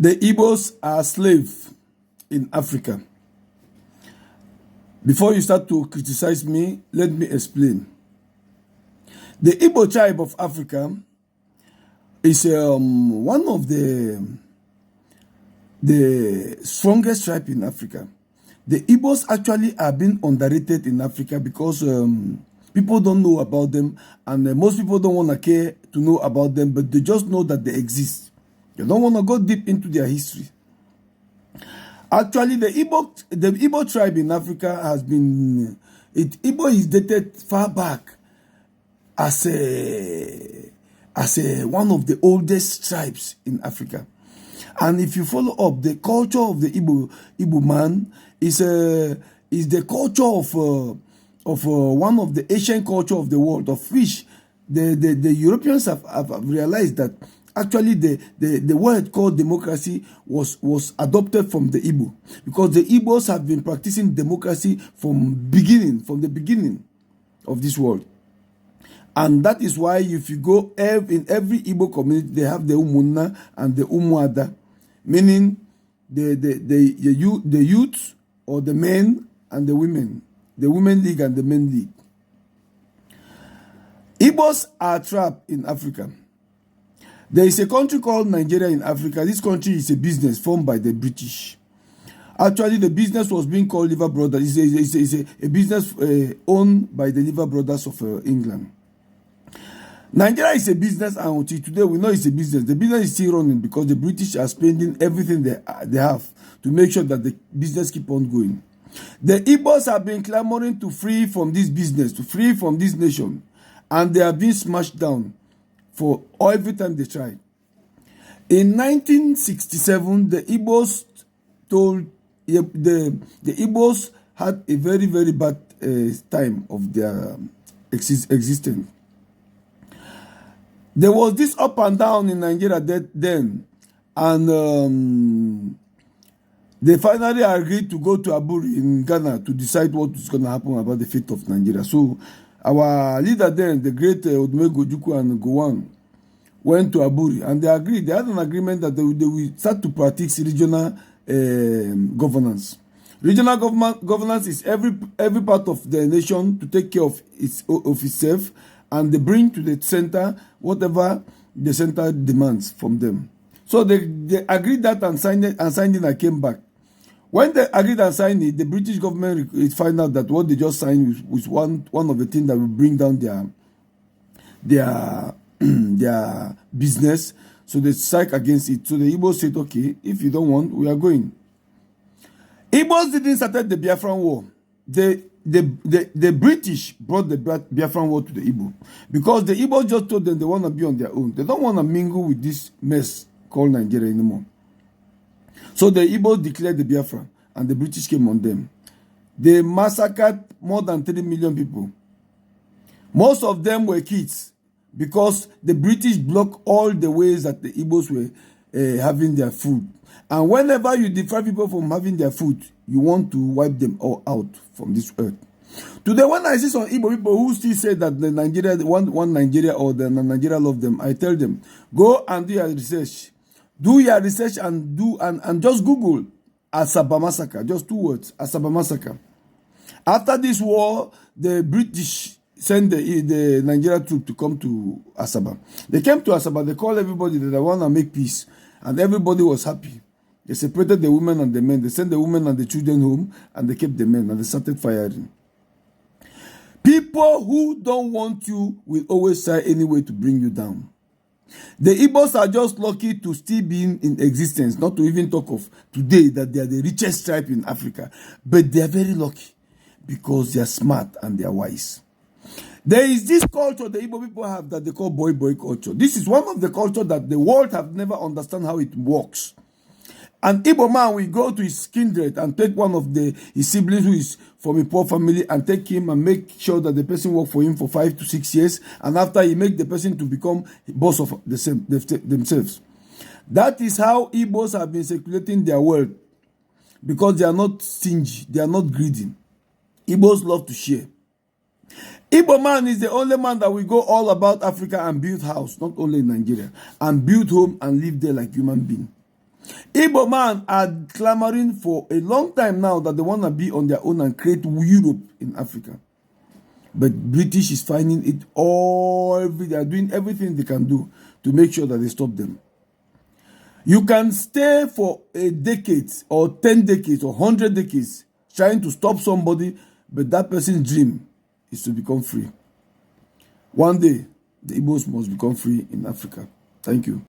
The Igbos are slaves in Africa. Before you start to criticize me, let me explain. The Igbo tribe of Africa is one of the strongest tribe in Africa. The Igbos actually are being underrated in Africa because people don't know about them, and most people don't want to care to know about them, but they just know that they exist. They don't want to go deep into their history. Actually, the Igbo tribe in Africa has been, Igbo is dated far back as one of the oldest tribes in Africa. And if you follow up, the culture of the Igbo man is the culture of one of the ancient culture of the world, of which the Europeans have realized that actually the word called democracy was adopted from the Igbo, because the Igbos have been practicing democracy from the beginning of this world. And that is why if you go in every Igbo community, they have the Umunna and the Umuada, meaning the youth or the men and the women league and the men league. Igbos are trapped in Africa. There is a country called Nigeria in Africa. This country is a business formed by the British. Actually, the business was being called Liver Brothers. It's a business owned by the Liver Brothers of England. Nigeria is a business, and until today we know it's a business. The business is still running because the British are spending everything they have to make sure that the business keep on going. The Igbos have been clamoring to free from this business, to free from this nation, and they have been smashed down for every time they try. In 1967, the Igbos the Igbos had a very, very bad time of their existence. There was this up and down in Nigeria then, and they finally agreed to go to Aburi in Ghana to decide what is going to happen about the fate of Nigeria. So our leader then, the great Odumegwu Ojukwu and Gowon, went to Aburi, and they agreed. They had an agreement that they will start to practice regional governance. Regional governance is every part of the nation to take care of itself, and they bring to the center whatever the center demands from them. So they agreed that and signed it and came back. When they agreed and signed it, the British government found out that what they just signed was one of the things that will bring down their business. So they strike against it. So the Igbos said, okay, if you don't want, we are going. Igbos didn't start the Biafran War. The British brought the Biafran War to the Igbo, because the Igbos just told them they want to be on their own. They don't want to mingle with this mess called Nigeria anymore. So the Igbos declared the Biafra, and the British came on them. They massacred more than 3 million people. Most of them were kids, because the British blocked all the ways that the Igbos were having their food. And whenever you deprive people from having their food, you want to wipe them all out from this earth. Today, when I see some Igbo people who still say that the Nigeria want Nigeria, or the Nigeria love them, I tell them, go and do your research. Do your research and just Google Asaba Massacre. Just 2 words, Asaba Massacre. After this war, the British sent the Nigeria troop to come to Asaba. They came to Asaba. They called everybody that they want to make peace, and everybody was happy. They separated the women and the men. They sent the women and the children home, and they kept the men, and they started firing. People who don't want you will always try any way to bring you down. The Igbos are just lucky to still be in existence, not to even talk of today that they are the richest tribe in Africa. But they are very lucky because they are smart and they are wise. There is this culture the Igbo people have that they call boy culture. This is one of the culture that the world have never understand how it works. An Igbo man will go to his kindred and take one of his siblings who is from a poor family and take him and make sure that the person work for him for 5 to 6 years, and after he make the person to become boss of themselves. That is how Igbos have been circulating their wealth, because they are not stingy, they are not greedy. Igbos love to share. Igbo man is the only man that will go all about Africa and build house, not only in Nigeria, and build home and live there like human being. Igbo man are clamoring for a long time now that they want to be on their own and create Europe in Africa. But British is finding it all. They are doing everything they can do to make sure that they stop them. You can stay for a decade or 10 decades or 100 decades trying to stop somebody, but that person's dream is to become free. One day, the Igbos must become free in Africa. Thank you.